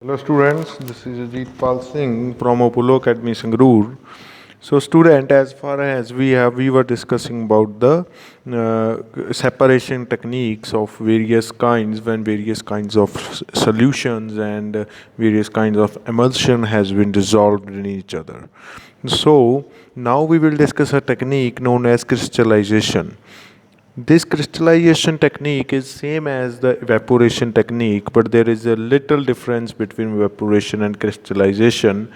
Hello students, this is Ajit Pal Singh from Apollo Academy Sangrur. So student, as far as we were discussing about the separation techniques of various kinds when various kinds of solutions and various kinds of emulsion has been dissolved in each other. So now we will discuss a technique known as crystallization. This crystallization technique is same as the evaporation technique, but there is a little difference between evaporation and crystallization.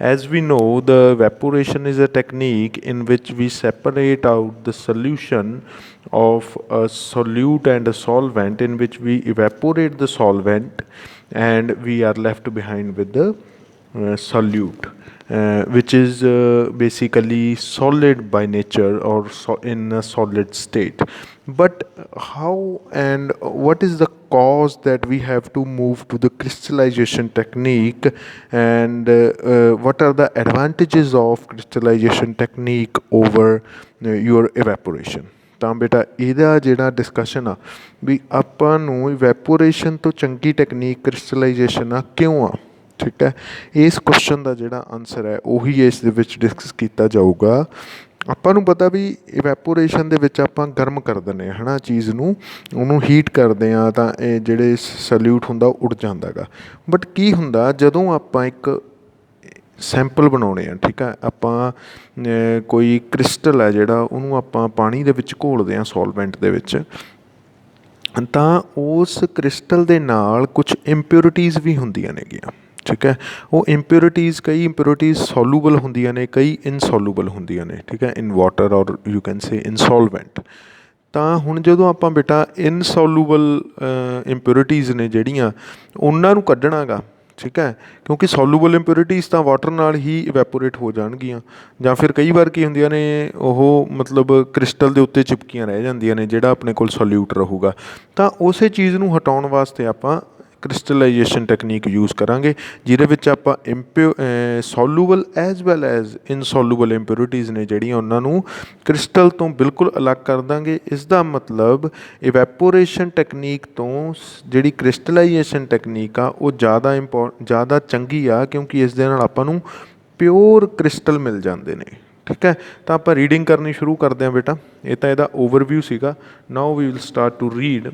As we know, the evaporation is a technique in which we separate out the solution of a solute and a solvent, in which we evaporate the solvent and we are left behind with the solute, which is basically solid by nature or in a solid state. But how and what is the cause that we have to move to the crystallization technique, and what are the advantages of crystallization technique over your evaporation? ਤਾਂ ਬੇਟਾ ਇਹਦਾ ਜਿਹੜਾ discussion ਆ ਵੀ ਆਪਾਂ ਨੂੰ evaporation ਤੋਂ ਚੰਗੀ technique ਕ੍ਰਿਸਟਲਾਈਜੇਸ਼ਨ ਆ ਕਿਉਂ ਆ, ਠੀਕ ਹੈ। ਇਸ ਕੁਐਸਚਨ ਦਾ ਜਿਹੜਾ ਆਨਸਰ ਹੈ ਉਹੀ ਇਸ ਦੇ ਵਿੱਚ ਡਿਸਕਸ ਕੀਤਾ ਜਾਊਗਾ। ਆਪਾਂ ਨੂੰ ਪਤਾ ਵੀ ਇਵੈਪੋਰੇਸ਼ਨ ਦੇ ਵਿੱਚ ਆਪਾਂ ਗਰਮ ਕਰ ਦਿੰਦੇ ਹਾਂ ਹੈ ਨਾ ਚੀਜ਼ ਨੂੰ, ਉਹਨੂੰ ਹੀਟ ਕਰਦੇ ਹਾਂ ਤਾਂ ਇਹ ਜਿਹੜੇ ਸਲਿਊਟ ਹੁੰਦਾ ਉਹ ਉੱਡ ਜਾਂਦਾ ਗਾ। ਬਟ ਕੀ ਹੁੰਦਾ ਜਦੋਂ ਆਪਾਂ ਇੱਕ ਸੈਂਪਲ ਬਣਾਉਣੇ ਆ, ਠੀਕ ਹੈ, ਆਪਾਂ ਕੋਈ ਕ੍ਰਿਸਟਲ ਹੈ ਜਿਹੜਾ ਉਹਨੂੰ ਆਪਾਂ ਪਾਣੀ ਦੇ ਵਿੱਚ ਘੋਲਦੇ ਹਾਂ ਸੋਲਵੈਂਟ ਦੇ ਵਿੱਚ, ਤਾਂ ਉਸ ਕ੍ਰਿਸਟਲ ਦੇ ਨਾਲ ਕੁਛ ਇੰਪਿਓਰਿਟੀਜ਼ ਵੀ ਹੁੰਦੀਆਂ ਨੇਗੀਆਂ, ਠੀਕ ਹੈ। ਉਹ ਇੰਪਿਓਰਿਟੀਜ਼ ਕਈ ਇੰਪਿਓਰਿਟੀਜ਼ ਸੋਲੂਬਲ ਹੁੰਦੀਆਂ ਨੇ, ਕਈ ਇਨਸੋਲੂਬਲ ਹੁੰਦੀਆਂ ਨੇ, ਠੀਕ ਹੈ, ਇਨ ਵਾਟਰ ਔਰ ਯੂ ਕੈਨ ਸੇ ਇਨ ਸੋਲਵੈਂਟ। ਤਾਂ ਹੁਣ ਜਦੋਂ ਆਪਾਂ ਬੇਟਾ ਇਨਸੋਲੂਬਲ ਇੰਪਿਓਰਿਟੀਜ਼ ਨੇ ਜਿਹੜੀਆਂ ਉਹਨਾਂ ਨੂੰ ਕੱਢਣਾ ਗਾ, ਠੀਕ ਹੈ, ਕਿਉਂਕਿ ਸੋਲੂਬਲ ਇੰਪਿਓਰਿਟੀਜ਼ ਤਾਂ ਵਾਟਰ ਨਾਲ ਹੀ ਇਵੈਪੋਰੇਟ ਹੋ ਜਾਣਗੀਆਂ, ਜਾਂ ਫਿਰ ਕਈ ਵਾਰ ਕੀ ਹੁੰਦੀਆਂ ਨੇ ਉਹ ਮਤਲਬ ਕ੍ਰਿਸਟਲ ਦੇ ਉੱਤੇ ਚਿਪਕੀਆਂ ਰਹਿ ਜਾਂਦੀਆਂ ਨੇ ਜਿਹੜਾ ਆਪਣੇ ਕੋਲ ਸੋਲਿਊਟ ਰਹੂਗਾ। ਤਾਂ ਉਸੇ ਚੀਜ਼ ਨੂੰ ਹਟਾਉਣ ਵਾਸਤੇ ਆਪਾਂ ਕ੍ਰਿਸਟਲਾਈਜੇਸ਼ਨ ਟੈਕਨੀਕ ਯੂਜ਼ ਕਰਾਂਗੇ, ਜਿਹਦੇ ਵਿੱਚ ਆਪਾਂ ਸੋਲੂਬਲ ਐਜ਼ ਵੈਲ ਐਜ਼ ਇਨਸੋਲੂਬਲ ਇੰਪਿਓਰਿਟੀਜ਼ ਨੇ ਜਿਹੜੀਆਂ ਉਹਨਾਂ ਨੂੰ ਕ੍ਰਿਸਟਲ ਤੋਂ ਬਿਲਕੁਲ ਅਲੱਗ ਕਰ ਦਾਂਗੇ। ਇਸ ਦਾ ਮਤਲਬ ਇਵੈਪੋਰੇਸ਼ਨ ਟੈਕਨੀਕ ਤੋਂ ਜਿਹੜੀ ਕ੍ਰਿਸਟਲਾਈਜੇਸ਼ਨ ਟੈਕਨੀਕ ਆ ਉਹ ਜ਼ਿਆਦਾ ਚੰਗੀ ਆ, ਕਿਉਂਕਿ ਇਸ ਦੇ ਨਾਲ ਆਪਾਂ ਨੂੰ ਪਿਓਰ ਕ੍ਰਿਸਟਲ ਮਿਲ ਜਾਂਦੇ ਨੇ, ਠੀਕ ਹੈ। ਤਾਂ ਆਪਾਂ ਰੀਡਿੰਗ ਕਰਨੀ ਸ਼ੁਰੂ ਕਰਦੇ ਹਾਂ ਬੇਟਾ। ਇਹ ਤਾਂ ਇਹਦਾ ਓਵਰਵਿਊ ਸੀਗਾ। Now we will start to read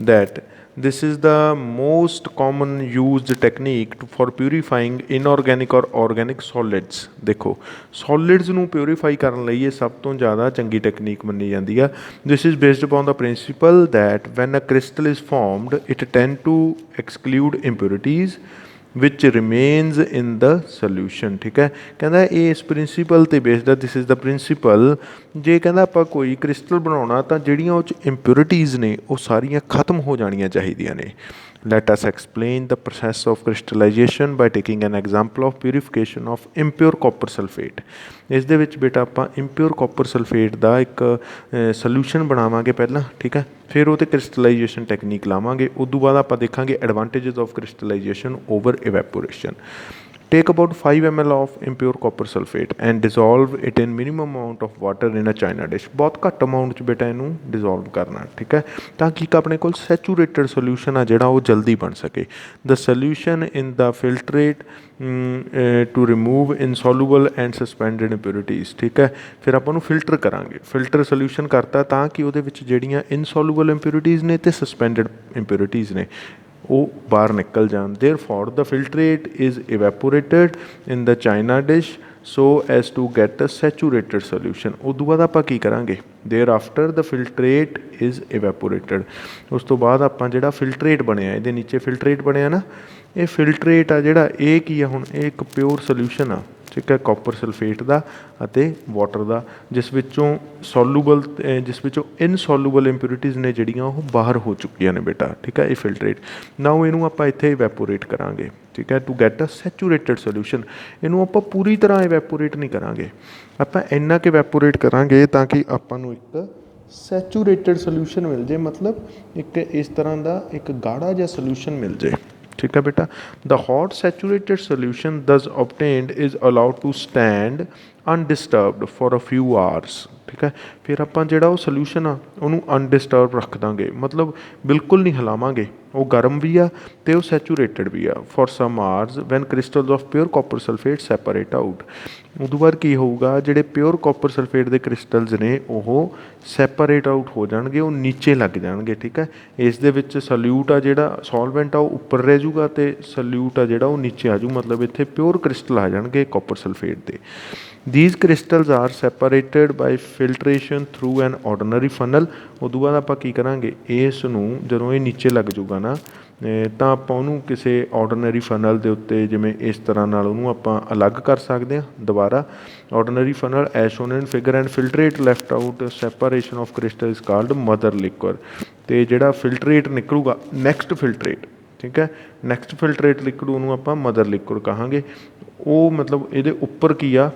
that this is the most common used technique for purifying inorganic or organic solids। ਦੇਖੋ solids ਨੂੰ purify ਕਰਨ ਲਈ ਇਹ ਸਭ ਤੋਂ ਜ਼ਿਆਦਾ ਚੰਗੀ ਟੈਕਨੀਕ ਮੰਨੀ ਜਾਂਦੀ ਆ। this is based upon the principle that when a crystal is formed it tend to exclude impurities which remains in the solution, ਠੀਕ ਹੈ। ਕਹਿੰਦਾ ਇਹ ਇਸ ਪ੍ਰਿੰਸੀਪਲ 'ਤੇ ਬੇਸਡ ਆ, ਦਿਸ ਇਜ਼ ਦਾ ਪ੍ਰਿੰਸੀਪਲ। ਜੇ ਕਹਿੰਦਾ ਆਪਾਂ ਕੋਈ ਕ੍ਰਿਸਟਲ ਬਣਾਉਣਾ ਤਾਂ ਜਿਹੜੀਆਂ ਉਹ 'ਚ ਇੰਪਿਓਰਿਟੀਜ਼ ਨੇ ਉਹ ਸਾਰੀਆਂ ਖਤਮ ਹੋ ਜਾਣੀਆਂ ਚਾਹੀਦੀਆਂ ਨੇ। Let us explain the process of crystallization by taking an example of purification of impure copper sulfate। ਇਸ ਦੇ ਵਿੱਚ ਬੇਟਾ ਆਪਾਂ impure copper sulfate ਦਾ ਇੱਕ ਸੋਲਿਊਸ਼ਨ ਬਣਾਵਾਂਗੇ ਪਹਿਲਾਂ, ਠੀਕ ਹੈ, ਫਿਰ ਉਹ 'ਤੇ ਕ੍ਰਿਸਟਲਾਈਜੇਸ਼ਨ ਟੈਕਨੀਕ ਲਾਵਾਂਗੇ। ਉਦੋਂ ਬਾਅਦ ਆਪਾਂ ਦੇਖਾਂਗੇ advantages of crystallisation over evaporation. Take about 5 ml of impure copper sulfate and dissolve it in minimum amount of water in a china dish। ਬਹੁਤ ਘੱਟ ਅਮਾਊਂਟ 'ਚ ਬੇਟਾ ਇਹਨੂੰ ਡਿਜ਼ੋਲਵ ਕਰਨਾ, ਠੀਕ ਹੈ, ਤਾਂ ਕਿ ਆਪਣੇ ਕੋਲ ਸੈਚੂਰੇਟਡ ਸੋਲਿਊਸ਼ਨ ਆ ਜਿਹੜਾ ਉਹ ਜਲਦੀ ਬਣ ਸਕੇ। The solution in the filtrate to remove insoluble and suspended impurities, ਠੀਕ ਹੈ। ਫਿਰ ਆਪਾਂ ਉਹਨੂੰ ਫਿਲਟਰ ਕਰਾਂਗੇ, ਫਿਲਟਰ ਸੋਲਿਊਸ਼ਨ ਕਰਤਾ ਤਾਂ ਕਿ ਉਹਦੇ ਵਿੱਚ ਜਿਹੜੀਆਂ ਇਨਸੋਲੂਬਲ ਇੰਪਿਓਰਿਟੀਜ਼ ਨੇ ਅਤੇ ਸਸਪੈਂਡਡ ਇੰਪਿਓਰਿਟੀਜ਼ ਨੇ ਉਹ ਬਾਹਰ ਨਿਕਲ ਜਾਣ। Therefore the filtrate is evaporated in the China dish so as to get a saturated solution. ਉਦੋਂ ਬਾਅਦ ਆਪਾਂ ਕੀ ਕਰਾਂਗੇ, thereafter the filtrate is evaporated, ਉਸ ਤੋਂ ਬਾਅਦ ਆਪਾਂ ਜਿਹੜਾ ਫਿਲਟਰੇਟ ਬਣਿਆ, ਇਹਦੇ ਨੀਚੇ ਫਿਲਟਰੇਟ ਬਣਿਆ ਨਾ, ਇਹ ਫਿਲਟਰੇਟ ਆ ਜਿਹੜਾ ਇਹ ਕੀ ਆ ਹੁਣ, ਇਹ ਇੱਕ ਪਿਓਰ ਸੋਲਿਊਸ਼ਨ ਆ, ਠੀਕ ਹੈ, ਕਾਪਰ ਸਲਫੇਟ ਦਾ ਅਤੇ ਵਾਟਰ ਦਾ, ਜਿਸ ਵਿੱਚੋਂ ਇਨਸੋਲੂਬਲ ਇੰਪਿਓਰਿਟੀਜ਼ ਨੇ ਜਿਹੜੀਆਂ ਉਹ ਬਾਹਰ ਹੋ ਚੁੱਕੀਆਂ ਨੇ ਬੇਟਾ, ਠੀਕ ਹੈ। ਇਹ ਫਿਲਟਰੇਟ ਨਾਓ ਇਹਨੂੰ ਆਪਾਂ ਇੱਥੇ ਇਵੈਪੋਰੇਟ ਕਰਾਂਗੇ, ਠੀਕ ਹੈ, to get a saturated solution. ਇਹਨੂੰ ਆਪਾਂ ਪੂਰੀ ਤਰ੍ਹਾਂ ਇਵੈਪੋਰੇਟ ਨਹੀਂ ਕਰਾਂਗੇ, ਆਪਾਂ ਇੰਨਾ ਕੁ ਇਵੈਪੋਰੇਟ ਕਰਾਂਗੇ ਤਾਂ ਕਿ ਆਪਾਂ ਨੂੰ ਇੱਕ ਸੈਚੂਰੇਟਡ ਸੋਲਿਊਸ਼ਨ ਮਿਲ ਜੇ, ਮਤਲਬ ਇੱਕ ਇਸ ਤਰ੍ਹਾਂ ਦਾ ਇੱਕ ਗਾੜਾ ਜਿਹਾ ਸੋਲਿਊਸ਼ਨ ਮਿਲ ਜੇ, ਠੀਕ ਹੈ ਬੇਟਾ। ਦ hot saturated solution thus obtained is allowed to stand undisturbed for a few hours. ਠੀਕ ਹੈ, ਫਿਰ ਆਪਾਂ ਜਿਹੜਾ ਉਹ ਸੋਲਿਊਸ਼ਨ ਆ ਉਹਨੂੰ ਅਨਡਿਸਟਰਬ ਰੱਖ ਦਾਂਗੇ, ਮਤਲਬ ਬਿਲਕੁਲ ਨਹੀਂ ਹਿਲਾਵਾਂਗੇ। ਉਹ ਗਰਮ ਵੀ ਆ ਅਤੇ ਉਹ ਸੈਚੂਰੇਟਡ ਵੀ ਆ for some hours when crystals of pure copper sulphate separate out. ਉਦੋਂ ਬਾਅਦ ਕੀ ਹੋਊਗਾ, ਜਿਹੜੇ ਪਿਓਰ ਕਾਪਰ ਸਲਫੇਟ ਦੇ ਕ੍ਰਿਸਟਲਸ ਨੇ ਉਹ ਸੈਪਰੇਟ ਆਊਟ ਹੋ ਜਾਣਗੇ, ਉਹ ਨੀਚੇ ਲੱਗ ਜਾਣਗੇ। ਠੀਕ ਹੈ, ਇਸ ਦੇ ਵਿੱਚ ਸਲਿਊਟ ਆ ਜਿਹੜਾ ਸੋਲਵੈਂਟ ਆ ਉਹ ਉੱਪਰ ਰਹਿ ਜੂਗਾ ਅਤੇ ਸਲਿਊਟ ਆ ਜਿਹੜਾ ਉਹ ਨੀਚੇ ਆ ਜੂ, ਮਤਲਬ ਇੱਥੇ ਪਿਓਰ ਕ੍ਰਿਸਟਲ ਆ ਜਾਣਗੇ ਕਾਪਰ ਸਲਫੇਟ ਦੇ। These crystals are separated by filtration through an ordinary funnel। ਉਦੋਂ ਬਾਅਦ ਆਪਾਂ ਕੀ ਕਰਾਂਗੇ, ਇਸ ਨੂੰ ਜਦੋਂ ਇਹ ਨੀਚੇ ਲੱਗ ਜੂਗਾ ਨਾ ਤਾਂ ਆਪਾਂ ਉਹਨੂੰ ਕਿਸੇ ਆਰਡੀਨਰੀ ਫਨਲ ਦੇ ਉੱਤੇ ਜਿਵੇਂ ਇਸ ਤਰ੍ਹਾਂ ਨਾਲ ਉਹਨੂੰ ਆਪਾਂ ਅਲੱਗ ਕਰ ਸਕਦੇ ਹਾਂ। ਦੁਬਾਰਾ ordinary funnel as shown in figure and filtrate left out separation of crystal is called mother liquor. ਅਤੇ ਜਿਹੜਾ ਫਿਲਟਰੇਟ ਨਿਕਲੂਗਾ ਨੈਕਸਟ ਫਿਲਟਰੇਟ, ਠੀਕ ਹੈ, ਨੈਕਸਟ ਫਿਲਟਰੇਟ ਲਿਕੁਅਡ ਉਹਨੂੰ ਆਪਾਂ ਮਦਰ ਲਿਕੁਅਡ ਕਹਾਂਗੇ। ਉਹ ਮਤਲਬ ਇਹਦੇ ਉੱਪਰ ਕੀ ਆ,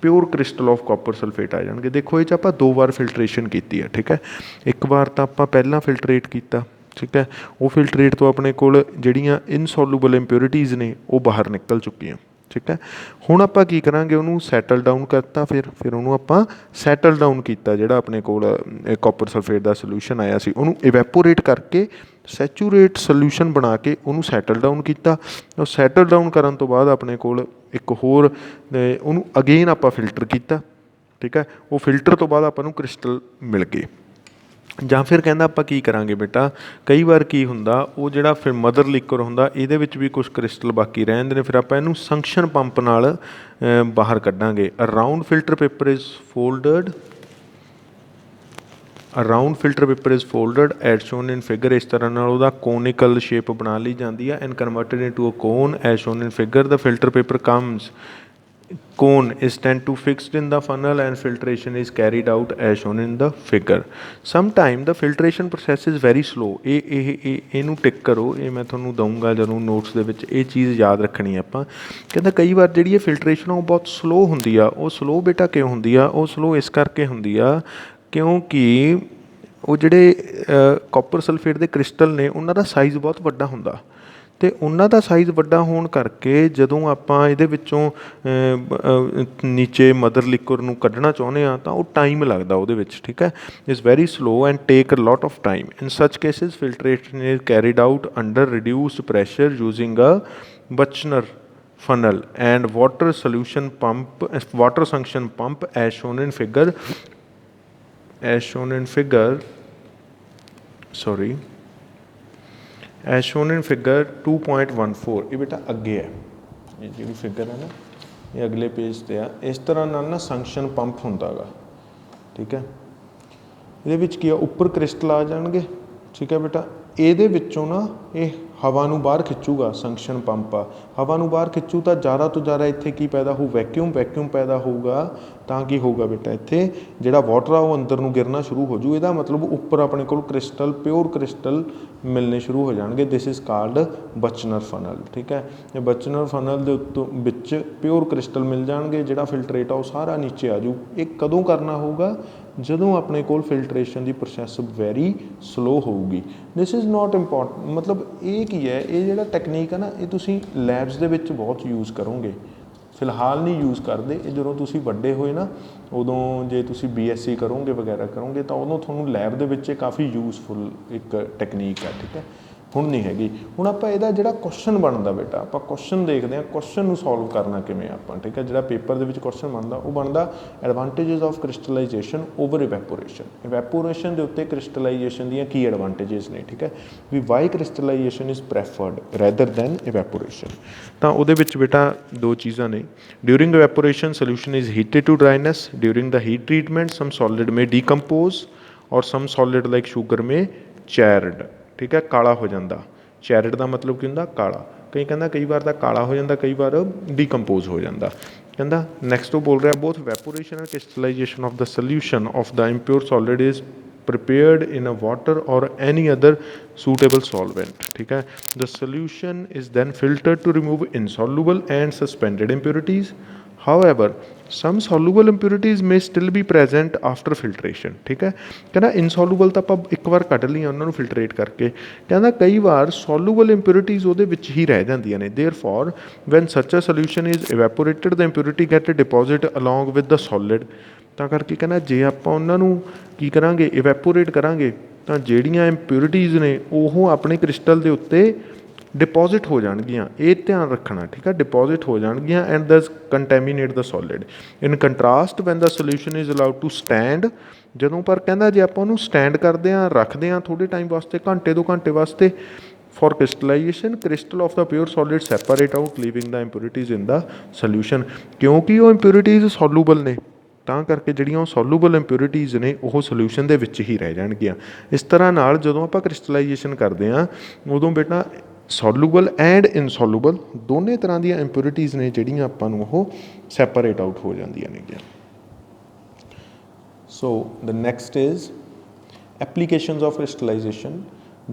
pure crystal of copper sulphate ਆ ਜਾਣਗੇ। ਦੇਖੋ ਇਹ 'ਚ ਆਪਾਂ 2 ਵਾਰ ਫਿਲਟਰੇਸ਼ਨ ਕੀਤੀ ਆ। ਠੀਕ ਹੈ, ਇੱਕ ਵਾਰ ਤਾਂ ਆਪਾਂ ਪਹਿਲਾਂ ਫਿਲਟਰੇਟ ਕੀਤਾ, ਠੀਕ ਹੈ, ਉਹ ਫਿਲਟਰੇਟ ਤੋਂ ਆਪਣੇ ਕੋਲ ਜਿਹੜੀਆਂ ਇਨਸੋਲੂਬਲ ਇੰਪਿਓਰਿਟੀਜ਼ ਨੇ ਉਹ ਬਾਹਰ ਨਿਕਲ ਚੁੱਕੀਆਂ। ਠੀਕ ਹੈ, ਹੁਣ ਆਪਾਂ ਕੀ ਕਰਾਂਗੇ, ਉਹਨੂੰ ਸੈਟਲ ਡਾਊਨ ਕਰਤਾ, ਫਿਰ ਉਹਨੂੰ ਆਪਾਂ ਸੈਟਲ ਡਾਊਨ ਕੀਤਾ। ਜਿਹੜਾ ਆਪਣੇ ਕੋਲ ਕਾਪਰ ਸਲਫੇਟ ਦਾ ਸੋਲਿਊਸ਼ਨ ਆਇਆ ਸੀ ਉਹਨੂੰ ਇਵੈਪੋਰੇਟ ਕਰਕੇ ਸੈਚੂਰੇਟ ਸੋਲਿਊਸ਼ਨ ਬਣਾ ਕੇ ਉਹਨੂੰ ਸੈਟਲ ਡਾਊਨ ਕੀਤਾ। ਉਹ ਸੈਟਲ ਡਾਊਨ ਕਰਨ ਤੋਂ ਬਾਅਦ ਆਪਣੇ ਕੋਲ ਇੱਕ ਹੋਰ ਉਹਨੂੰ ਅਗੇਨ ਆਪਾਂ ਫਿਲਟਰ ਕੀਤਾ। ਠੀਕ ਹੈ, ਉਹ ਫਿਲਟਰ ਤੋਂ ਬਾਅਦ ਆਪਾਂ ਨੂੰ ਕ੍ਰਿਸਟਲ ਮਿਲ ਗਏ। ਜਾਂ ਫਿਰ ਕਹਿੰਦਾ ਆਪਾਂ ਕੀ ਕਰਾਂਗੇ ਬੇਟਾ, ਕਈ ਵਾਰ ਕੀ ਹੁੰਦਾ ਉਹ ਜਿਹੜਾ ਫਿਰ ਮਦਰ ਲਿਕੁਅਰ ਹੁੰਦਾ ਇਹਦੇ ਵਿੱਚ ਵੀ ਕੁਛ ਕ੍ਰਿਸਟਲ ਬਾਕੀ ਰਹਿ ਜਾਂਦੇ ਨੇ, ਫਿਰ ਆਪਾਂ ਇਹਨੂੰ ਸੰਕਸ਼ਨ ਪੰਪ ਨਾਲ ਬਾਹਰ ਕੱਢਾਂਗੇ। Round filter paper is folded, round filter paper is folded as shown in figure. ਇਸ ਤਰ੍ਹਾਂ ਨਾਲ ਉਹਦਾ ਕੋਨਿਕਲ ਸ਼ੇਪ ਬਣਾ ਲਈ ਜਾਂਦੀ ਆ and converted into a cone as shown in figure. The filter paper comes cone is tend to fixed in the funnel and filtration is carried out as shown in the figure। Sometime the filtration process is very slow। ਇਹਨੂੰ ਟਿਕ ਕਰੋ, ਇਹ ਮੈਂ ਤੁਹਾਨੂੰ ਦਊਂਗਾ ਜਦੋਂ notes ਦੇ ਵਿੱਚ ਇਹ ਚੀਜ਼ ਯਾਦ ਰੱਖਣੀ ਆਪਾਂ। ਕਹਿੰਦਾ ਕਈ ਵਾਰ ਜਿਹੜੀ ਇਹ ਫਿਲਟਰੇਸ਼ਨ ਉਹ ਬਹੁਤ ਸਲੋ ਹੁੰਦੀ ਆ। ਉਹ ਸਲੋ ਬੇਟਾ ਕਿਉਂ ਹੁੰਦੀ ਆ, ਉਹ ਸਲੋ ਇਸ ਕਰਕੇ ਹੁੰਦੀ ਆ ਕਿਉਂਕਿ ਉਹ ਜਿਹੜੇ ਕਾਪਰ ਸਲਫੇਟ ਦੇ ਕ੍ਰਿਸਟਲ ਨੇ ਉਹਨਾਂ ਦਾ ਸਾਈਜ਼ ਬਹੁਤ ਵੱਡਾ ਹੁੰਦਾ ਅਤੇ ਉਹਨਾਂ ਦਾ ਸਾਈਜ਼ ਵੱਡਾ ਹੋਣ ਕਰਕੇ ਜਦੋਂ ਆਪਾਂ ਇਹਦੇ ਵਿੱਚੋਂ ਨੀਚੇ ਮਦਰ ਲਿਕੁਅਰ ਨੂੰ ਕੱਢਣਾ ਚਾਹੁੰਦੇ ਹਾਂ ਤਾਂ ਉਹ ਟਾਈਮ ਲੱਗਦਾ ਉਹਦੇ ਵਿੱਚ। ਠੀਕ ਹੈ, is very slow and take a lot of time. In such cases filtration is carried out under reduced pressure using a Buchner funnel and water solution pump, water suction pump as shown in figure, as shown in figure, sorry, as shown in figure 2.14। ਇਹ ਬੇਟਾ ਅੱਗੇ ਹੈ, ਇਹ ਜਿਹੜੀ figure ਹੈ ਨਾ ਇਹ ਅਗਲੇ ਪੇਜ 'ਤੇ ਆ। ਇਸ ਤਰ੍ਹਾਂ ਨਾਲ ਨਾ ਸੰਕਸ਼ਨ ਪੰਪ ਹੁੰਦਾ ਗਾ। ਠੀਕ ਹੈ, ਇਹਦੇ ਵਿੱਚ ਕੀ ਆ, ਉੱਪਰ ਕ੍ਰਿਸਟਲ ਆ ਜਾਣਗੇ। ਠੀਕ ਹੈ ਬੇਟਾ, ਇਹਦੇ ਵਿੱਚੋਂ ਨਾ ਇਹ ਹਵਾ ਨੂੰ ਬਾਹਰ ਖਿੱਚੂਗਾ। ਸੰਕਸ਼ਨ ਪੰਪ ਆ, ਹਵਾ ਨੂੰ ਬਾਹਰ ਖਿੱਚੂ ਤਾਂ ਜ਼ਿਆਦਾ ਤੋਂ ਜ਼ਿਆਦਾ ਇੱਥੇ ਕੀ ਪੈਦਾ ਹੋਊ, ਵੈਕਿਊਮ ਪੈਦਾ ਹੋਊਗਾ। ਤਾਂ ਕੀ ਹੋਊਗਾ ਬੇਟਾ, ਇੱਥੇ ਜਿਹੜਾ ਵਾਟਰ ਆ ਉਹ ਅੰਦਰ ਨੂੰ ਗਿਰਨਾ ਸ਼ੁਰੂ ਹੋ ਜੂ। ਇਹਦਾ ਮਤਲਬ ਉੱਪਰ ਆਪਣੇ ਕੋਲ ਕ੍ਰਿਸਟਲ, ਪਿਓਰ ਕ੍ਰਿਸਟਲ ਮਿਲਣੇ ਸ਼ੁਰੂ ਹੋ ਜਾਣਗੇ। This is called Buchner funnel. ਠੀਕ ਹੈ, ਇਹ ਬਚਨਰ ਫਨਲ ਦੇ ਉੱਤੋਂ ਵਿੱਚ ਪਿਓਰ ਕ੍ਰਿਸਟਲ ਮਿਲ ਜਾਣਗੇ। ਜਿਹੜਾ ਫਿਲਟਰੇਟ ਆ ਉਹ ਸਾਰਾ ਨੀਚੇ ਆ ਜੂ। ਇਹ ਕਦੋਂ ਕਰਨਾ ਹੋਊਗਾ, ਜਦੋਂ ਆਪਣੇ ਕੋਲ ਫਿਲਟਰੇਸ਼ਨ ਦੀ ਪ੍ਰੋਸੈਸ ਵੈਰੀ ਸਲੋ ਹੋਊਗੀ। ਦਿਸ ਇਜ਼ ਨੋਟ ਇੰਪੋਰਟੈਂਟ, ਮਤਲਬ ਇਹ ਕੀ ਹੈ, ਇਹ ਜਿਹੜਾ ਟੈਕਨੀਕ ਹੈ ਨਾ ਇਹ ਤੁਸੀਂ ਲੈਬਸ ਦੇ ਵਿੱਚ ਬਹੁਤ ਯੂਜ਼ ਕਰੋਗੇ, ਫਿਲਹਾਲ ਨਹੀਂ ਯੂਜ਼ ਕਰਦੇ। ਇਹ ਜਦੋਂ ਤੁਸੀਂ ਵੱਡੇ ਹੋਏ ਨਾ ਉਦੋਂ ਜੇ ਤੁਸੀਂ BSc ਕਰੋਗੇ ਵਗੈਰਾ ਕਰੋਗੇ ਤਾਂ ਉਦੋਂ ਤੁਹਾਨੂੰ ਲੈਬ ਦੇ ਵਿੱਚ ਇਹ ਕਾਫੀ ਯੂਜ਼ਫੁਲ ਇੱਕ ਟੈਕਨੀਕ ਹੈ। ਠੀਕ ਹੈ, ਹੁਣ ਨਹੀਂ ਹੈਗੀ। ਹੁਣ ਆਪਾਂ ਇਹਦਾ ਜਿਹੜਾ ਕੁਐਸਚਨ ਬਣਦਾ ਬੇਟਾ, ਆਪਾਂ ਕੁਐਸਚਨ ਦੇਖਦੇ ਹਾਂ, ਕੁਐਸਚਨ ਨੂੰ ਸੋਲਵ ਕਰਨਾ ਕਿਵੇਂ ਆਪਾਂ। ਠੀਕ ਹੈ, ਜਿਹੜਾ ਪੇਪਰ ਦੇ ਵਿੱਚ ਕੁਐਸਚਨ ਬਣਦਾ ਉਹ ਬਣਦਾ advantages of crystallisation over evaporation. Evaporation ਦੇ ਉੱਤੇ ਕ੍ਰਿਸਟਲਾਈਜੇਸ਼ਨ ਦੀਆਂ ਕੀ ਐਡਵਾਂਟੇਜਸ ਨੇ। ਠੀਕ ਹੈ, ਵੀ why crystallisation is preferred rather than evaporation. ਤਾਂ ਉਹਦੇ ਵਿੱਚ ਬੇਟਾ 2 ਚੀਜ਼ਾਂ ਨੇ। During evaporation solution is heated to dryness. During the heat treatment some solid may decompose or some solid like sugar may charred. ਠੀਕ ਹੈ, ਕਾਲਾ ਹੋ ਜਾਂਦਾ। ਚੈਰਡ ਦਾ ਮਤਲਬ ਕੀ ਹੁੰਦਾ, ਕਾਲਾ। ਕਈ ਵਾਰ ਤਾਂ ਕਾਲਾ ਹੋ ਜਾਂਦਾ, ਕਈ ਵਾਰ ਡੀਕੰਪੋਜ਼ ਹੋ ਜਾਂਦਾ। ਕਹਿੰਦਾ ਨੈਕਸਟ ਉਹ ਬੋਲ ਰਿਹਾ both evaporation and crystallisation of the solution of the impure solid is prepared in a water or any other suitable solvent। ठीक है, the solution is then filtered to remove insoluble and suspended impurities। However, some soluble impurities may still be present after filtration, ठीक है। कहना इनसੋਲੂਬਲ ਤਾਂ ਆਪਾਂ ਇੱਕ ਵਾਰ ਕੱਢ ਲਈਆਂ ਉਹਨਾਂ ਨੂੰ ਫਿਲਟਰੇਟ ਕਰਕੇ, ਕਹਿੰਦਾ ਕਈ ਵਾਰ soluble impurities ਉਹਦੇ ਵਿੱਚ ਹੀ ਰਹਿ ਜਾਂਦੀਆਂ ਨੇ। therefore when such a solution is evaporated the impurity get deposit along with the solid। ਤਾਂ ਕਰਕੇ ਕਹਿੰਦਾ ਜੇ ਆਪਾਂ ਉਹਨਾਂ ਨੂੰ ਕੀ ਕਰਾਂਗੇ, ਇਵੈਪੋਰੇਟ ਕਰਾਂਗੇ, ਤਾਂ ਜਿਹੜੀਆਂ ਇੰਪਿਉਰਿਟੀਜ਼ ਨੇ ਉਹ ਆਪਣੇ ਕ੍ਰਿਸਟਲ ਦੇ ਉੱਤੇ डिपॉजिट हो जाएगियाँ। ये ध्यान रखना, ठीक है, डिपॉजिट हो जाएगियाँ and thus contaminate the solid. In contrast when the solution is allowed to stand, ਜਦੋਂ ਪਰ ਕਹਿੰਦਾ ਜੇ ਆਪਾਂ ਉਹਨੂੰ ਸਟੈਂਡ ਕਰਦੇ ਹਾਂ, ਰੱਖਦੇ ਹਾਂ ਥੋੜ੍ਹੇ ਟਾਈਮ ਵਾਸਤੇ, ਘੰਟੇ 2 ਘੰਟੇ ਵਾਸਤੇ, for crystallization crystal of the pure solid separate out leaving the impurities in the solution। ਕਿਉਂਕਿ ਉਹ impurities soluble ਨੇ, ਤਾਂ ਕਰਕੇ ਜਿਹੜੀਆਂ ਉਹ ਸੋਲੂਬਲ ਇੰਪਿਉਰਿਟੀਜ਼ ਨੇ ਉਹ ਸੋਲਿਊਸ਼ਨ ਦੇ ਵਿੱਚ ਹੀ ਰਹਿ ਜਾਣਗੀਆਂ। ਇਸ ਤਰ੍ਹਾਂ ਨਾਲ ਜਦੋਂ ਆਪਾਂ ਕ੍ਰਿਸਟਲਾਈਜੇਸ਼ਨ ਕਰਦੇ ਹਾਂ ਉਦੋਂ ਬੇਟਾ ਸੋਲੂਬਲ ਐਂਡ ਇਨਸੋਲੂਬਲ ਦੋਨੇ ਤਰ੍ਹਾਂ ਦੀਆਂ ਇੰਪਿਉਰਿਟੀਜ਼ ਨੇ ਜਿਹੜੀਆਂ ਆਪਾਂ ਨੂੰ ਉਹ ਸੈਪਰੇਟ ਆਊਟ ਹੋ ਜਾਂਦੀਆਂ ਨੇਗੀਆਂ। So the next is applications of crystallisation.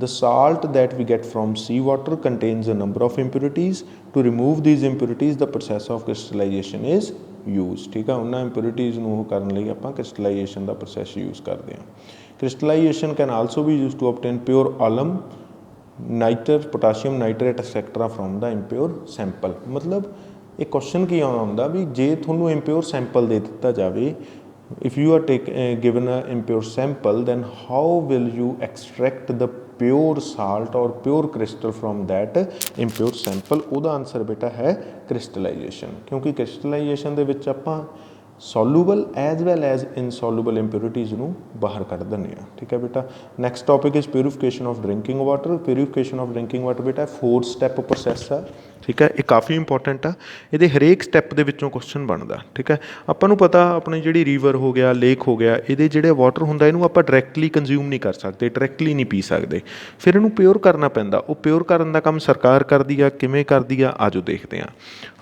The salt that we get from sea water contains a number of impurities. To remove these impurities, the process of crystallization is used। ठीक है, उन्होंने impurities ਨੂੰ ਕਰਨ ਲਈ ਆਪਾਂ crystallization ਦਾ process use ਕਰਦੇ ਹਾਂ। Crystallization can also be used to obtain pure alum, nitre, potassium nitrate etc. from the impure sample। मतलब ਇਹ question ਕੀ ਆਉਂਦਾ ਹੁੰਦਾ ਵੀ ਜੇ ਤੁਹਾਨੂੰ impure sample ਦੇ ਦਿੱਤਾ ਜਾਵੇ, if you are given an impure sample, then how will you extract the pure salt or pure crystal from that impure sample? ਉਹਦਾ ਆਨਸਰ ਬੇਟਾ ਹੈ crystallization। ਕਿਉਂਕਿ crystallization ਦੇ ਵਿੱਚ ਆਪਾਂ soluble as well as insoluble impurities ਨੂੰ ਬਾਹਰ ਕੱਢ ਦਿੰਦੇ ਹਾਂ। ਠੀਕ ਹੈ ਬੇਟਾ। Next topic is purification of drinking water. Purification of drinking water ਬੇਟਾ 4 ਸਟੈਪ ਪ੍ਰੋਸੈਸ ਆ। ਠੀਕ ਹੈ, ਇਹ ਕਾਫੀ ਇੰਪੋਰਟੈਂਟ ਆ, ਇਹਦੇ ਹਰੇਕ ਸਟੈਪ ਦੇ ਵਿੱਚੋਂ ਕੁਐਸਚਨ ਬਣਦਾ। ਠੀਕ ਹੈ, ਆਪਾਂ ਨੂੰ ਪਤਾ ਆਪਣੀ ਜਿਹੜੀ ਰੀਵਰ ਹੋ ਗਿਆ, ਲੇਕ ਹੋ ਗਿਆ, ਇਹਦੇ ਜਿਹੜੇ ਵਾਟਰ ਹੁੰਦਾ ਇਹਨੂੰ ਆਪਾਂ ਡਾਇਰੈਕਟਲੀ ਕੰਜ਼ਿਊਮ ਨਹੀਂ ਕਰ ਸਕਦੇ, ਡਾਇਰੈਕਟਲੀ ਨਹੀਂ ਪੀ ਸਕਦੇ, ਫਿਰ ਇਹਨੂੰ ਪਿਓਰ ਕਰਨਾ ਪੈਂਦਾ। ਉਹ ਪਿਓਰ ਕਰਨ ਦਾ ਕੰਮ ਸਰਕਾਰ ਕਰਦੀ ਆ, ਕਿਵੇਂ ਕਰਦੀ ਆ ਆਜੋ ਦੇਖਦੇ ਹਾਂ।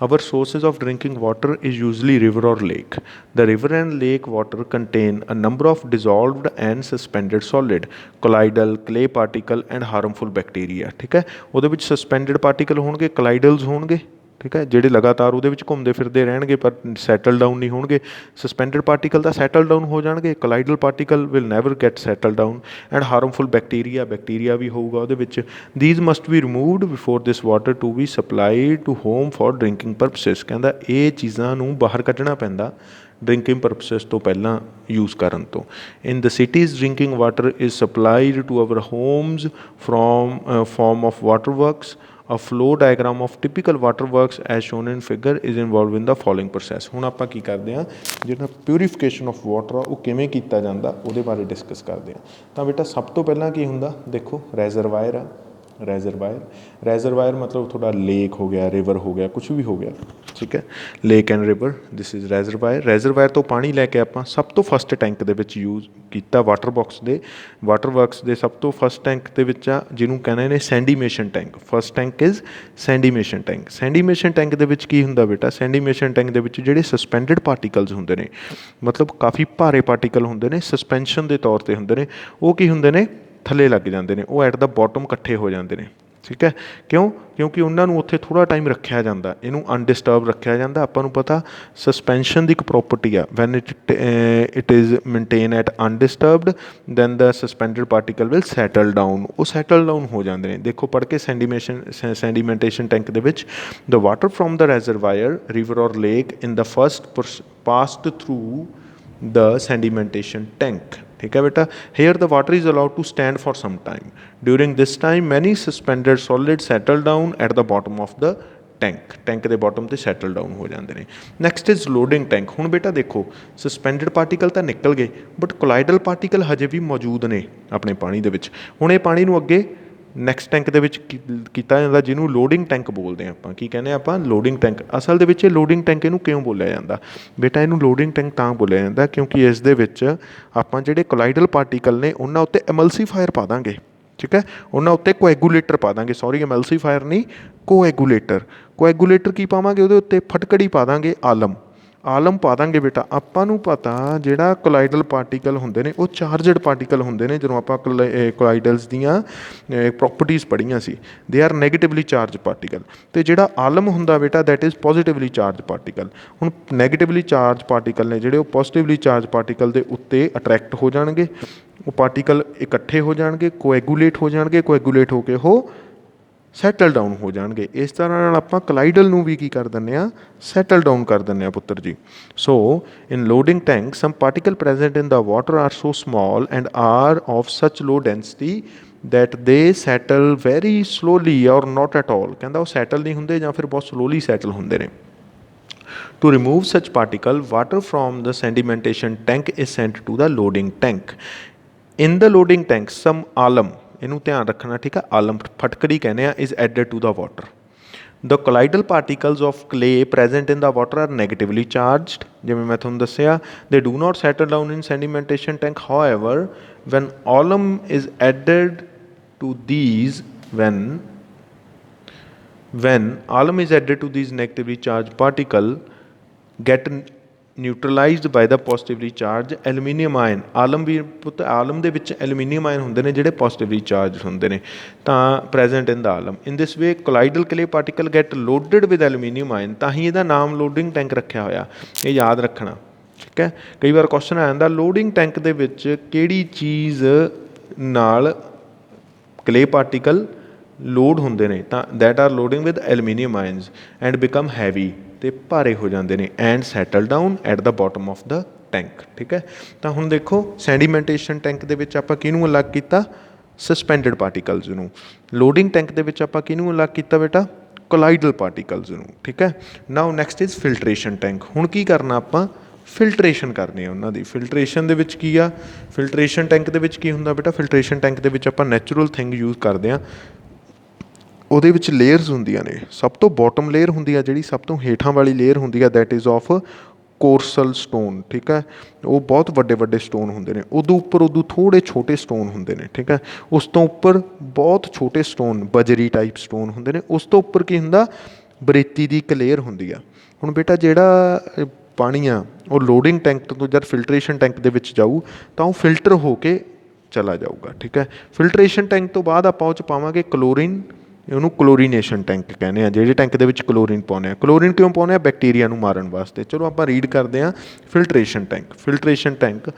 Our sources of drinking water is usually river or lake. The river and lake water contain a number of dissolved and suspended solid, colloidal, clay particle and harmful bacteria। ठीक है, ਉਹਦੇ ਵਿੱਚ suspended particle ਹੋਣਗੇ, colloidals ਹੋਣਗੇ, ਠੀਕ ਹੈ, ਜਿਹੜੇ ਲਗਾਤਾਰ ਉਹਦੇ ਵਿੱਚ ਘੁੰਮਦੇ ਫਿਰਦੇ ਰਹਿਣਗੇ ਪਰ ਸੈਟਲ ਡਾਊਨ ਨਹੀਂ ਹੋਣਗੇ। ਸਸਪੈਂਡਡ ਪਾਰਟੀਕਲ ਤਾਂ ਸੈਟਲ ਡਾਊਨ ਹੋ ਜਾਣਗੇ, colloidal particle will never get settle down and harmful bacteria ਵੀ ਹੋਊਗਾ ਉਹਦੇ ਵਿੱਚ। These must be removed before this water to be supplied to home for drinking purposes. ਕਹਿੰਦਾ ਇਹ ਚੀਜ਼ਾਂ ਨੂੰ ਬਾਹਰ ਕੱਢਣਾ ਪੈਂਦਾ ਡਰਿੰਕਿੰਗ ਪਰਪਸਿਸ ਤੋਂ ਪਹਿਲਾਂ ਯੂਜ਼ ਕਰਨ ਤੋਂ। In the cities drinking water is supplied to our homes from form of water works. A flow diagram of typical water works as shown in figure is involved in the following process। ਹੁਣ ਆਪਾਂ ਕੀ ਕਰਦੇ ਹਾਂ, ਜਿਹੜਾ ਪਿਊਰੀਫਿਕੇਸ਼ਨ of water ਆ ਉਹ ਕਿਵੇਂ ਕੀਤਾ ਜਾਂਦਾ ਉਹਦੇ ਬਾਰੇ ਡਿਸਕਸ ਕਰਦੇ ਹਾਂ। ਤਾਂ ਬੇਟਾ ਸਭ ਤੋਂ ਪਹਿਲਾਂ ਕੀ ਹੁੰਦਾ, ਦੇਖੋ ਰੈਜ਼ਰਵਾਇਰ ਆ। ਰੈਜ਼ਰਵਾਇਰ ਮਤਲਬ ਤੁਹਾਡਾ ਲੇਕ ਹੋ ਗਿਆ, ਰਿਵਰ ਹੋ ਗਿਆ, ਕੁਛ ਵੀ ਹੋ ਗਿਆ। ਠੀਕ ਹੈ, lake and river, this is reservoir ਤੋਂ ਪਾਣੀ ਲੈ ਕੇ ਆਪਾਂ ਸਭ ਤੋਂ ਫਸਟ ਟੈਂਕ ਦੇ ਵਿੱਚ ਯੂਜ਼ ਕੀਤਾ ਵਾਟਰ ਵਰਕਸ ਦੇ ਸਭ ਤੋਂ ਫਸਟ ਟੈਂਕ ਦੇ ਵਿੱਚ ਆ ਜਿਹਨੂੰ ਕਹਿੰਦੇ ਨੇ sedimentation tank. First tank is sedimentation tank. Sedimentation tank ਦੇ ਵਿੱਚ ਕੀ ਹੁੰਦਾ ਬੇਟਾ, ਸੈਂਡੀਮੇਸ਼ਨ ਟੈਂਕ ਦੇ ਵਿੱਚ ਜਿਹੜੇ ਸਸਪੈਂਡਡ ਪਾਰਟੀਕਲਸ ਹੁੰਦੇ ਨੇ, ਮਤਲਬ ਕਾਫੀ ਭਾਰੇ ਪਾਰਟੀਕਲ ਹੁੰਦੇ ਨੇ, ਸਸਪੈਂਸ਼ਨ ਦੇ ਤੌਰ 'ਤੇ ਹੁੰਦੇ ਨੇ, ਉਹ ਕੀ ਹੁੰਦੇ ਨੇ ਥੱਲੇ ਲੱਗ ਜਾਂਦੇ ਨੇ, ਉਹ ਐਟ ਦਾ ਬਾਟਮ ਇਕੱਠੇ ਹੋ ਜਾਂਦੇ ਨੇ। ਠੀਕ ਹੈ, ਕਿਉਂਕਿ ਉਹਨਾਂ ਨੂੰ ਉੱਥੇ ਥੋੜ੍ਹਾ ਟਾਈਮ ਰੱਖਿਆ ਜਾਂਦਾ, ਇਹਨੂੰ ਅਨਡਿਸਟਰਬ ਰੱਖਿਆ ਜਾਂਦਾ। ਆਪਾਂ ਨੂੰ ਪਤਾ ਸਸਪੈਂਸ਼ਨ ਦੀ ਇੱਕ ਪ੍ਰੋਪਰਟੀ ਆ, when it is maintain at undisturbed then the suspended particle will settle down. ਉਹ ਸੈਟਲ ਡਾਊਨ ਹੋ ਜਾਂਦੇ ਨੇ। ਦੇਖੋ ਪੜ੍ਹ ਕੇ ਸੈਂਡੀਮੈਂਟੇਸ਼ਨ ਟੈਂਕ ਦੇ ਵਿੱਚ the water from the reservoir, river or lake in the first passed through the sedimentation tank. ठीक है बेटा, here the water is allowed to stand for some time. During this time many suspended solids settle down at the bottom of the tank ਦੇ bottom 'ਤੇ settle down ਹੋ ਜਾਂਦੇ ਨੇ। Next is loading tank. ਹੁਣ ਬੇਟਾ ਦੇਖੋ suspended particle ਤਾਂ ਨਿਕਲ ਗਏ ਬਟ ਕੋਲਾਈਡਲ ਪਾਰਟੀਕਲ ਹਜੇ ਵੀ ਮੌਜੂਦ ਨੇ ਆਪਣੇ ਪਾਣੀ ਦੇ ਵਿੱਚ। ਹੁਣ ਇਹ ਪਾਣੀ ਨੂੰ ਅੱਗੇ ਨੈਕਸਟ ਟੈਂਕ ਦੇ ਵਿੱਚ ਕੀਤਾ ਜਾਂਦਾ ਜਿਹਨੂੰ ਲੋਡਿੰਗ ਟੈਂਕ ਬੋਲਦੇ ਹਾਂ ਆਪਾਂ। ਕੀ ਕਹਿੰਦੇ ਹਾਂ ਆਪਾਂ, ਲੋਡਿੰਗ ਟੈਂਕ। ਅਸਲ ਦੇ ਵਿੱਚ ਇਹ ਲੋਡਿੰਗ ਟੈਂਕ ਇਹਨੂੰ ਕਿਉਂ ਬੋਲਿਆ ਜਾਂਦਾ ਬੇਟਾ, ਇਹਨੂੰ ਲੋਡਿੰਗ ਟੈਂਕ ਤਾਂ ਬੋਲਿਆ ਜਾਂਦਾ ਕਿਉਂਕਿ ਇਸ ਦੇ ਵਿੱਚ ਆਪਾਂ ਜਿਹੜੇ ਕੋਲਾਈਡਲ ਪਾਰਟੀਕਲ ਨੇ ਉਹਨਾਂ ਉੱਤੇ ਐਮਲਸੀਫਾਇਰ ਪਾ ਦਾਂਗੇ। ਠੀਕ ਹੈ, ਉਹਨਾਂ ਉੱਤੇ ਕੋਐਗੂਲੇਟਰ ਪਾ ਦਾਂਗੇ, ਸੌਰੀ ਐਮਲਸੀਫਾਇਰ ਨਹੀਂ, ਕੋਐਗੂਲੇਟਰ ਕੀ ਪਾਵਾਂਗੇ ਉਹਦੇ ਉੱਤੇ, ਫਟਕੜੀ ਪਾ ਦਾਂਗੇ ਆਲਮ। ਆਲਮ ਪਾ ਦਾਂਗੇ ਬੇਟਾ। ਆਪਾਂ ਨੂੰ ਪਤਾ ਜਿਹੜਾ ਕੋਲਾਈਡਲ ਪਾਰਟੀਕਲ ਹੁੰਦੇ ਨੇ ਉਹ ਚਾਰਜਡ ਪਾਰਟੀਕਲ ਹੁੰਦੇ ਨੇ। ਜਦੋਂ ਆਪਾਂ ਕੋਲਾਈਡਲਸ ਦੀਆਂ ਪ੍ਰੋਪਰਟੀਜ਼ ਪੜ੍ਹੀਆਂ ਸੀ, they are negatively charge particle. ਅਤੇ ਜਿਹੜਾ ਆਲਮ ਹੁੰਦਾ ਬੇਟਾ ਦੈਟ ਇਜ਼ ਪੋਜ਼ੀਟਿਵਲੀ ਚਾਰਜ ਪਾਰਟੀਕਲ। ਹੁਣ ਨੈਗੇਟਿਵਲੀ ਚਾਰਜ ਪਾਰਟੀਕਲ ਨੇ ਜਿਹੜੇ, ਉਹ ਪੋਜ਼ੀਟਿਵਲੀ ਚਾਰਜ ਪਾਰਟੀਕਲ ਦੇ ਉੱਤੇ ਅਟਰੈਕਟ ਹੋ ਜਾਣਗੇ, ਉਹ ਪਾਰਟੀਕਲ ਇਕੱਠੇ ਹੋ ਜਾਣਗੇ, ਕੋਐਗੂਲੇਟ ਹੋ ਜਾਣਗੇ, ਕੋਐਗੂਲੇਟ ਹੋ ਕੇ ਉਹ ਸੈਟਲ ਡਾਊਨ ਹੋ ਜਾਣਗੇ। ਇਸ ਤਰ੍ਹਾਂ ਨਾਲ ਆਪਾਂ ਕਲਾਈਡਲ ਨੂੰ ਵੀ ਕੀ ਕਰ ਦਿੰਦੇ ਹਾਂ, ਸੈਟਲ ਡਾਊਨ ਕਰ ਦਿੰਦੇ ਹਾਂ ਪੁੱਤਰ ਜੀ। So in loading tank some particle present in the water are so small and are of such low density that they settle very slowly or not at all. ਕਹਿੰਦਾ ਉਹ ਸੈਟਲ ਨਹੀਂ ਹੁੰਦੇ ਜਾਂ ਫਿਰ ਬਹੁਤ ਸਲੋਲੀ ਸੈਟਲ ਹੁੰਦੇ ਨੇ। To remove such particle, water from the sedimentation tank is sent to the loading tank. In the loading tank, some alum, ਇਹਨੂੰ ਧਿਆਨ ਰੱਖਣਾ ਠੀਕ ਹੈ, ਆਲਮ ਫਟਕੜੀ ਕਹਿੰਦੇ ਆ, is added to the water. The colloidal particles of clay present in the water are negatively charged. ਜਿਵੇਂ ਮੈਂ ਤੁਹਾਨੂੰ ਦੱਸਿਆ, they do not settle down in sedimentation tank. However, when alum is added to these, when alum is added to these negatively charged particle get neutralized by the positively charged aluminium ion. ਆਲਮ ਵੀ ਪੁੱਤ, ਆਲਮ ਦੇ ਵਿੱਚ aluminium ion ਹੁੰਦੇ ਨੇ ਜਿਹੜੇ positively charge ਹੁੰਦੇ ਨੇ, ਤਾਂ present in the alum. In this way colloidal clay particle get loaded with aluminium ion. ਤਾਂ ਹੀ ਇਹਦਾ ਨਾਮ ਲੋਡਿੰਗ ਟੈਂਕ ਰੱਖਿਆ ਹੋਇਆ, ਇਹ ਯਾਦ ਰੱਖਣਾ ਠੀਕ ਹੈ। ਕਈ ਵਾਰ ਕੁਐਸਚਨ ਆ ਜਾਂਦਾ ਲੋਡਿੰਗ ਟੈਂਕ ਦੇ ਵਿੱਚ ਕਿਹੜੀ ਚੀਜ਼ ਨਾਲ ਕਲੇ ਪਾਰਟੀਕਲ ਲੋਡ ਹੁੰਦੇ ਨੇ, ਤਾਂ that R loading with aluminium ions and become heavy, ਅਤੇ ਭਾਰੇ ਹੋ ਜਾਂਦੇ ਨੇ, and settle down at the bottom of the tank ਠੀਕ ਹੈ। ਤਾਂ ਹੁਣ ਦੇਖੋ ਸੈਡੀਮੈਂਟੇਸ਼ਨ ਟੈਂਕ ਦੇ ਵਿੱਚ ਆਪਾਂ ਕਿਹਨੂੰ ਅਲੱਗ ਕੀਤਾ, ਸਸਪੈਂਡਡ ਪਾਰਟੀਕਲਸ ਨੂੰ। ਲੋਡਿੰਗ ਟੈਂਕ ਦੇ ਵਿੱਚ ਆਪਾਂ ਕਿਹਨੂੰ ਅਲੱਗ ਕੀਤਾ ਬੇਟਾ, ਕੋਲਾਈਡਲ ਪਾਰਟੀਕਲਸ ਨੂੰ ਠੀਕ ਹੈ। ਨਾਓ ਨੈਕਸਟ ਇਜ਼ ਫਿਲਟਰੇਸ਼ਨ ਟੈਂਕ। ਹੁਣ ਕੀ ਕਰਨਾ ਆਪਾਂ, ਫਿਲਟਰੇਸ਼ਨ ਕਰਨੀ ਆ ਉਹਨਾਂ ਦੀ। ਫਿਲਟਰੇਸ਼ਨ ਦੇ ਵਿੱਚ ਕੀ ਆ, ਫਿਲਟਰੇਸ਼ਨ ਟੈਂਕ ਦੇ ਵਿੱਚ ਕੀ ਹੁੰਦਾ ਬੇਟਾ, ਫਿਲਟਰੇਸ਼ਨ ਟੈਂਕ ਦੇ ਵਿੱਚ ਆਪਾਂ ਨੈਚੁਰਲ ਥਿੰਗ ਯੂਜ਼ ਕਰਦੇ ਹਾਂ। ਉਹਦੇ ਵਿੱਚ ਲੇਅਰਸ ਹੁੰਦੀਆਂ ਨੇ, ਸਭ ਤੋਂ ਬੋਟਮ ਲੇਅਰ ਹੁੰਦੀ ਆ ਜਿਹੜੀ ਸਭ ਤੋਂ ਹੇਠਾਂ ਵਾਲੀ ਲੇਅਰ ਹੁੰਦੀ ਆ, ਦੈਟ ਇਜ਼ ਆਫ ਕੋਰਸਲ ਸਟੋਨ ਠੀਕ ਹੈ। ਉਹ ਬਹੁਤ ਵੱਡੇ ਵੱਡੇ ਸਟੋਨ ਹੁੰਦੇ ਨੇ, ਉਦੋਂ ਉੱਪਰ ਉਦੋਂ ਥੋੜ੍ਹੇ ਛੋਟੇ ਸਟੋਨ ਹੁੰਦੇ ਨੇ ਠੀਕ ਹੈ। ਉਸ ਤੋਂ ਉੱਪਰ ਬਹੁਤ ਛੋਟੇ ਸਟੋਨ, ਬਜਰੀ ਟਾਈਪ ਸਟੋਨ ਹੁੰਦੇ ਨੇ। ਉਸ ਤੋਂ ਉੱਪਰ ਕੀ ਹੁੰਦਾ, ਬਰੇਤੀ ਦੀ ਇੱਕ ਲੇਅਰ ਹੁੰਦੀ ਆ। ਹੁਣ ਬੇਟਾ ਜਿਹੜਾ ਪਾਣੀ ਆ ਉਹ ਲੋਡਿੰਗ ਟੈਂਕ ਤੋਂ ਜਦ ਫਿਲਟਰੇਸ਼ਨ ਟੈਂਕ ਦੇ ਵਿੱਚ ਜਾਊ ਤਾਂ ਉਹ ਫਿਲਟਰ ਹੋ ਕੇ ਚਲਾ ਜਾਊਗਾ ਠੀਕ ਹੈ। ਫਿਲਟਰੇਸ਼ਨ ਟੈਂਕ ਤੋਂ ਬਾਅਦ ਆਪਾਂ ਉਹ 'ਚ ਪਾਵਾਂਗੇ ਕਲੋਰੀਨ, ਉਹਨੂੰ ਕਲੋਰੀਨੇਸ਼ਨ ਟੈਂਕ ਕਹਿੰਦੇ ਆ, ਜਿਹੜੇ ਟੈਂਕ ਦੇ ਵਿੱਚ ਕਲੋਰੀਨ ਪਾਉਂਦੇ ਆ। ਕਲੋਰੀਨ ਕਿਉਂ ਪਾਉਂਦੇ ਆ, ਬੈਕਟੀਰੀਆ ਨੂੰ ਮਾਰਨ ਵਾਸਤੇ। ਚਲੋ ਆਪਾਂ ਰੀਡ ਕਰਦੇ ਹਾਂ filtration tank. Filtration tank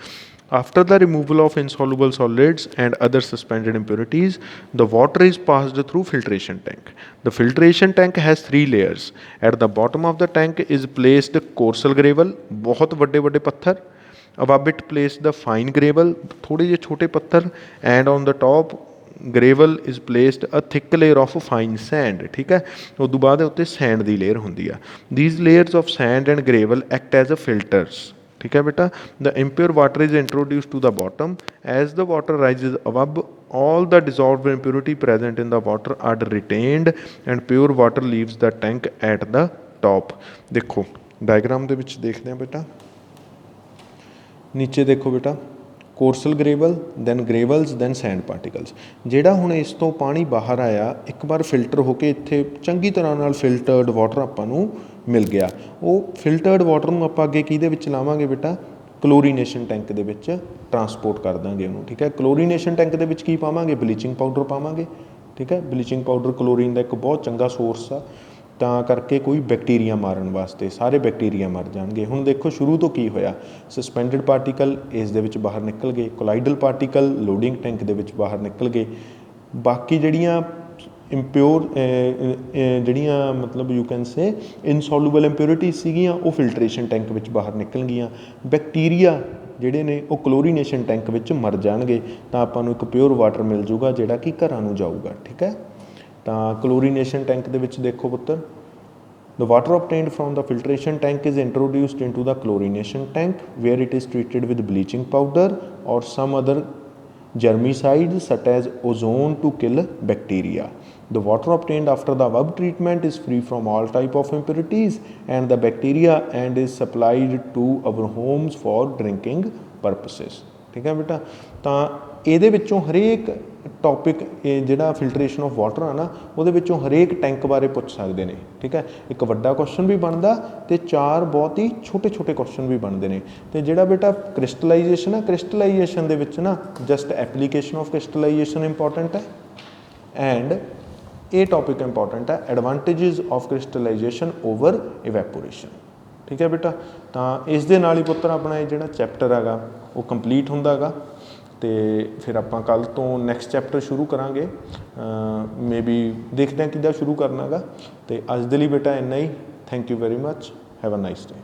after the removal of insoluble solids and other suspended impurities, the water is passed through filtration tank. The filtration tank has 3 layers. At the bottom of the tank is placed coarser gravel, बहुत ਵੱਡੇ ਵੱਡੇ ਪੱਥਰ। above it placed the fine gravel, ਥੋੜ੍ਹੇ ਜਿਹੇ ਛੋਟੇ ਪੱਥਰ। and on the top gravel is placed a thick layer of fine sand ਠੀਕ ਹੈ। ਉਸ ਤੋਂ ਬਾਅਦ ਉੱਤੇ ਸੈਂਡ ਦੀ ਲੇਅਰ ਹੁੰਦੀ ਆ। these layers of sand and gravel act as a filters ਠੀਕ ਹੈ ਬੇਟਾ। the impure water is introduced to the bottom. as the water rises above, all the dissolved impurity present in the water are retained and pure water leaves the tank at the top. ਦੇਖੋ diagram ਦੇ ਵਿੱਚ ਦੇਖਦੇ ਹਾਂ ਬੇਟਾ, ਨੀਚੇ ਦੇਖੋ ਬੇਟਾ, ਕੋਰਸਲ ਗ੍ਰੇਵਲ, then ਗ੍ਰੇਵਲਸ, then send particles. ਜਿਹੜਾ ਹੁਣ ਇਸ ਤੋਂ ਪਾਣੀ ਬਾਹਰ ਆਇਆ, ਇੱਕ ਵਾਰ ਫਿਲਟਰ ਹੋ ਕੇ ਇੱਥੇ ਚੰਗੀ ਤਰ੍ਹਾਂ ਨਾਲ ਫਿਲਟਰਡ ਵਾਟਰ ਆਪਾਂ ਨੂੰ ਮਿਲ ਗਿਆ। ਉਹ ਫਿਲਟਰਡ ਵਾਟਰ ਨੂੰ ਆਪਾਂ ਅੱਗੇ ਕਿਹਦੇ ਵਿੱਚ ਲਾਵਾਂਗੇ ਬੇਟਾ, ਕਲੋਰੀਨੇਸ਼ਨ ਟੈਂਕ ਦੇ ਵਿੱਚ ਟਰਾਂਸਪੋਰਟ ਕਰ ਦਾਂਗੇ ਉਹਨੂੰ ਠੀਕ ਹੈ। ਕਲੋਰੀਨੇਸ਼ਨ ਟੈਂਕ ਦੇ ਵਿੱਚ ਕੀ ਪਾਵਾਂਗੇ, ਬਲੀਚਿੰਗ ਪਾਊਡਰ ਪਾਵਾਂਗੇ ਠੀਕ ਹੈ। ਬਲੀਚਿੰਗ ਪਾਊਡਰ ਕਲੋਰੀਨ ਦਾ ਇੱਕ ਬਹੁਤ ਚੰਗਾ ਸੋਰਸ ਆ, ਤਾਂ ਕਰਕੇ ਕੋਈ ਬੈਕਟੀਰੀਆ ਮਾਰਨ ਵਾਸਤੇ, ਸਾਰੇ ਬੈਕਟੀਰੀਆ ਮਰ ਜਾਣਗੇ। ਹੁਣ ਦੇਖੋ ਸ਼ੁਰੂ ਤੋਂ ਕੀ ਹੋਇਆ, ਸਸਪੈਂਡਡ ਪਾਰਟੀਕਲ ਇਸ ਦੇ ਵਿੱਚ ਬਾਹਰ ਨਿਕਲ ਗਏ, ਕੋਲਾਈਡਲ ਪਾਰਟੀਕਲ ਲੋਡਿੰਗ ਟੈਂਕ ਦੇ ਵਿੱਚ ਬਾਹਰ ਨਿਕਲ ਗਏ। ਬਾਕੀ ਜਿਹੜੀਆਂ ਇੰਪਿਓਰ ਜਿਹੜੀਆਂ ਮਤਲਬ ਯੂ ਕੈਨ ਸੇ ਇਨਸੋਲੂਬਲ ਇੰਪਿਓਰਿਟੀਜ਼ ਸੀਗੀਆਂ ਉਹ ਫਿਲਟਰੇਸ਼ਨ ਟੈਂਕ ਵਿੱਚ ਬਾਹਰ ਨਿਕਲ ਗਈਆਂ। ਬੈਕਟੀਰੀਆ ਜਿਹੜੇ ਨੇ ਉਹ ਕਲੋਰੀਨੇਸ਼ਨ ਟੈਂਕ ਵਿੱਚ ਮਰ ਜਾਣਗੇ, ਤਾਂ ਆਪਾਂ ਨੂੰ ਇੱਕ ਪਿਓਰ ਵਾਟਰ ਮਿਲ ਜੂਗਾ ਜਿਹੜਾ ਕਿ ਘਰਾਂ ਨੂੰ ਜਾਊਗਾ ਠੀਕ ਹੈ। ਤਾਂ ਕਲੋਰੀਨੇਸ਼ਨ ਟੈਂਕ ਦੇ ਵਿੱਚ ਦੇਖੋ ਪੁੱਤਰ, the water obtained from the filtration tank is introduced into the chlorination tank where it is treated with bleaching powder or some other germicides such as ozone to kill bacteria. The water obtained after the above treatment is free from all type of impurities and the bacteria and is supplied to our homes for drinking purposes. ठीक है बेटा। ਤਾਂ ਇਹਦੇ ਵਿੱਚੋਂ ਹਰੇਕ topic ਇਹ ਜਿਹੜਾ filtration of water ਆ ਨਾ ਉਹਦੇ ਵਿੱਚੋਂ ਹਰੇਕ ਟੈਂਕ ਬਾਰੇ ਪੁੱਛ ਸਕਦੇ ਨੇ, ਠੀਕ ਹੈ। ਇੱਕ ਵੱਡਾ ਕੁਐਸਚਨ ਵੀ ਬਣਦਾ ਅਤੇ 4 ਬਹੁਤ ਹੀ ਛੋਟੇ ਛੋਟੇ ਕੁਐਸਚਨ ਵੀ ਬਣਦੇ ਨੇ। ਅਤੇ ਜਿਹੜਾ ਬੇਟਾ ਕ੍ਰਿਸਟਲਾਈਜੇਸ਼ਨ ਆ, ਕ੍ਰਿਸਟਲਾਈਜੇਸ਼ਨ ਦੇ ਵਿੱਚ ਨਾ ਜਸਟ ਐਪਲੀਕੇਸ਼ਨ ਆਫ ਕ੍ਰਿਸਟਲਾਈਜੇਸ਼ਨ ਇੰਪੋਰਟੈਂਟ ਹੈ ਐਂਡ ਇਹ ਟੌਪਿਕ ਇੰਪੋਰਟੈਂਟ ਹੈ advantages of crystallisation over evaporation, ਠੀਕ ਹੈ ਬੇਟਾ। ਤਾਂ ਇਸ ਦੇ ਨਾਲ ਹੀ ਪੁੱਤਰ ਆਪਣਾ ਇਹ ਜਿਹੜਾ ਚੈਪਟਰ ਹੈਗਾ ਉਹ ਕੰਪਲੀਟ ਹੁੰਦਾ ਹੈਗਾ ਅਤੇ ਫਿਰ ਆਪਾਂ ਕੱਲ੍ਹ ਤੋਂ ਨੈਕਸਟ ਚੈਪਟਰ ਸ਼ੁਰੂ ਕਰਾਂਗੇ। ਮੇ ਬੀ ਦੇਖਦੇ ਹਾਂ ਕਿੱਦਾਂ ਸ਼ੁਰੂ ਕਰਨਾ ਹੈਗਾ। ਅਤੇ ਅੱਜ ਦੇ ਲਈ ਬੇਟਾ ਇੰਨਾ ਹੀ। Thank you very much. Have a nice day.